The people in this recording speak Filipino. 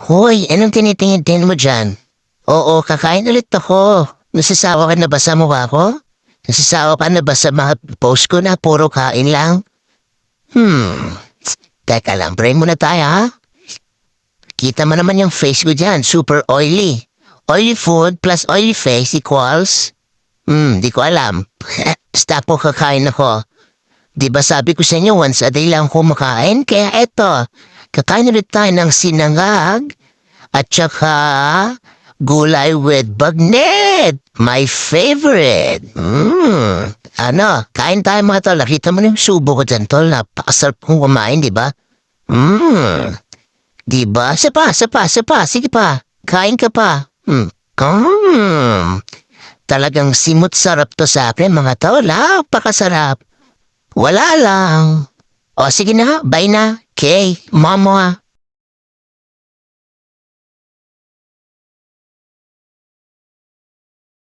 Hoy, anong tinitingin mo dyan? Oo, kakain ulit ako. Nasasawa ka na ba sa mukha ko? Nasasawa ka na ba sa mga post ko na puro kain lang? Hmm, teka lang, brain muna tayo ha? Kita mo naman yung face ko dyan, super oily. Oily food plus oily face equals... di ko alam. Basta po kakain ako. Di ba sabi ko sa inyo once a day lang ako makain? Kaya eto, kakain ulit tayo ng sinangag at saka gulay with bagnet. My favorite. Ano, kain tayo mga tol. Nakita mo na yung subo ko dyan tol. Napakasarap kong kumain, di ba? Di ba? Sapa. Sige pa. Kain ka pa. Talagang simot sarap to sa akin mga tol. Napakasarap. Wala lang. O sige na, bye na. Okay, mama.